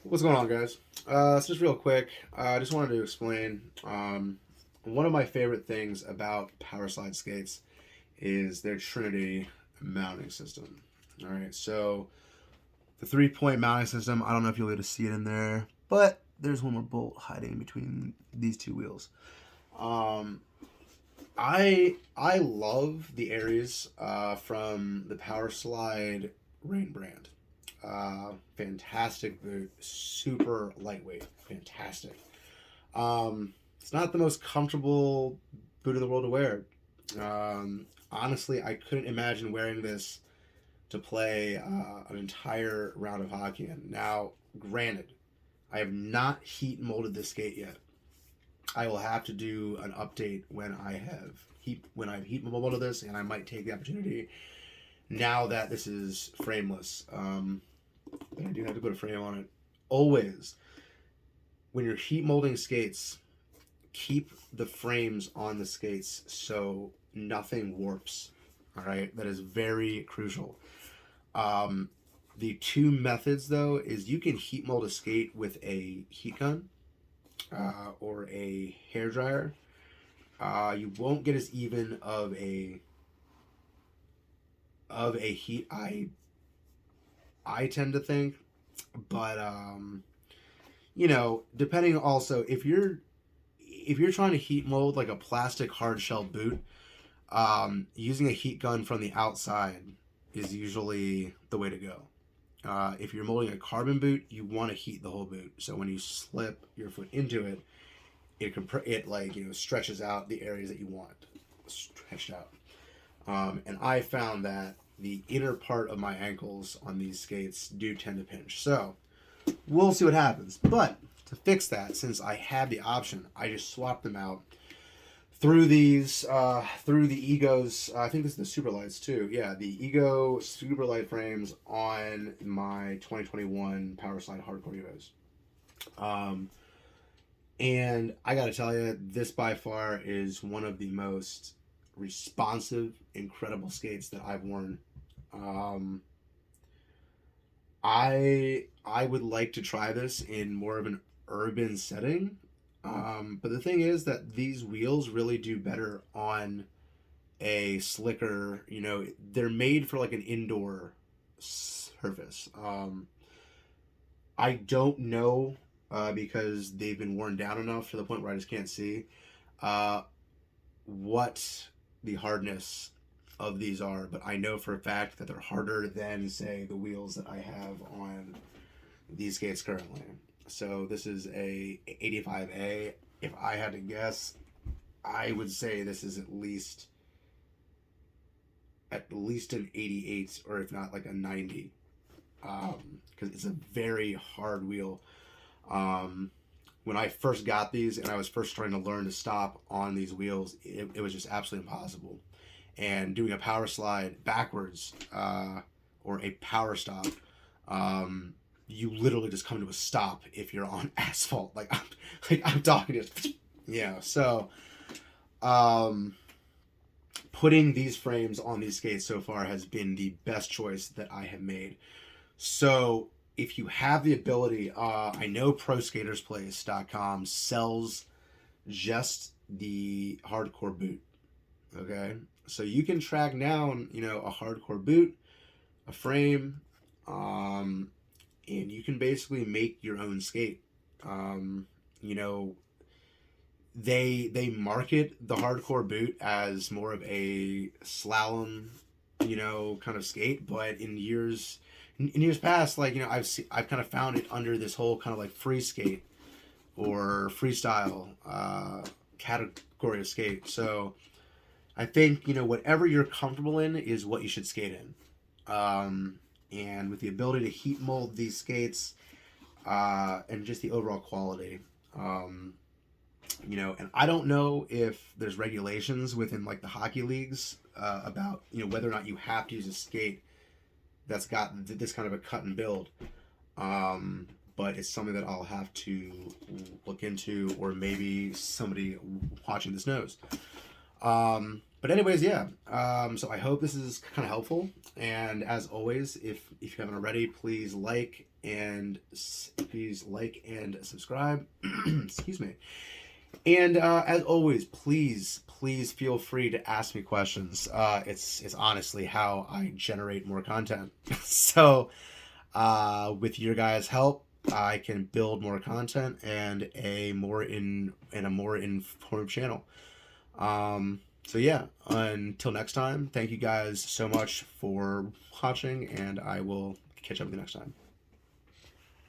What's going on, guys? So just real quick, I just wanted to explain one of my favorite things about power slide skates is their Trinity mounting system. All right, so the 3 point mounting system, I don't know if you'll be able to see it in there, but there's one more bolt hiding between these two wheels. Um, I love the Aries from the Power Slide Rain brand. Fantastic boot, super lightweight, fantastic. It's not the most comfortable boot in the world to wear. Honestly, I couldn't imagine wearing this to play an entire round of hockey in. Now, granted, I have not heat molded this skate yet. I will have to do an update when I've heat molded this, and I might take the opportunity now that this is frameless. But I do have to put a frame on it. Always, when you're heat molding skates, keep the frames on the skates so nothing warps. All right, that is very crucial. Um, the two methods though is you can heat mold a skate with a heat gun or a hair dryer. You won't get as even of a heat I tend to think, but depending also if you're trying to heat mold like a plastic hard shell boot, using a heat gun from the outside is usually the way to go. If you're molding a carbon boot, you want to heat the whole boot. So when you slip your foot into it, it stretches out the areas that you want stretched out. And I found that the inner part of my ankles on these skates do tend to pinch. So we'll see what happens. But to fix that, since I had the option, I just swapped them out through the Egos. I think this is the Super Lights too. Yeah, the Ego Super Light frames on my 2021 Power Slide Hardcore Evos. Um, and I gotta tell you, this by far is one of the most responsive, incredible skates that I've worn. Um, I would like to try this in more of an urban setting. But the thing is that these wheels really do better on a slicker. They're made for like an indoor surface. I don't know because they've been worn down enough to the point where I just can't see uh, what the hardness of these are, but I know for a fact that they're harder than, say, the wheels that I have on these skates currently. So this is a 85A. If I had to guess, I would say this is at least an 88, or if not like a 90, because it's a very hard wheel. Um, when I first got these and I was first trying to learn to stop on these wheels, it was just absolutely impossible. And doing a power slide backwards or a power stop, you literally just come to a stop if you're on asphalt. I'm talking just So um, putting these frames on these skates so far has been the best choice that I have made. So if you have the ability, I know ProSkatersPlace.com sells just the hardcore boot. Okay, so you can track down, a hardcore boot, a frame, and you can basically make your own skate. Um, you know, they market the hardcore boot as more of a slalom, kind of skate, but in years past, I've kind of found it under this whole kind of like free skate or freestyle category of skate. So I think whatever you're comfortable in is what you should skate in. And with the ability to heat mold these skates and just the overall quality, and I don't know if there's regulations within like the hockey leagues about whether or not you have to use a skate that's got this kind of a cut and build. But it's something that I'll have to look into, or maybe somebody watching this knows. But anyways, yeah. So I hope this is kind of helpful. And as always, if you haven't already, please like and please like and subscribe. Excuse me. And as always, please feel free to ask me questions. It's honestly how I generate more content. So with your guys' help, I can build more content and a more informed channel. So yeah, until next time, thank you guys so much for watching, and I will catch up with you next time.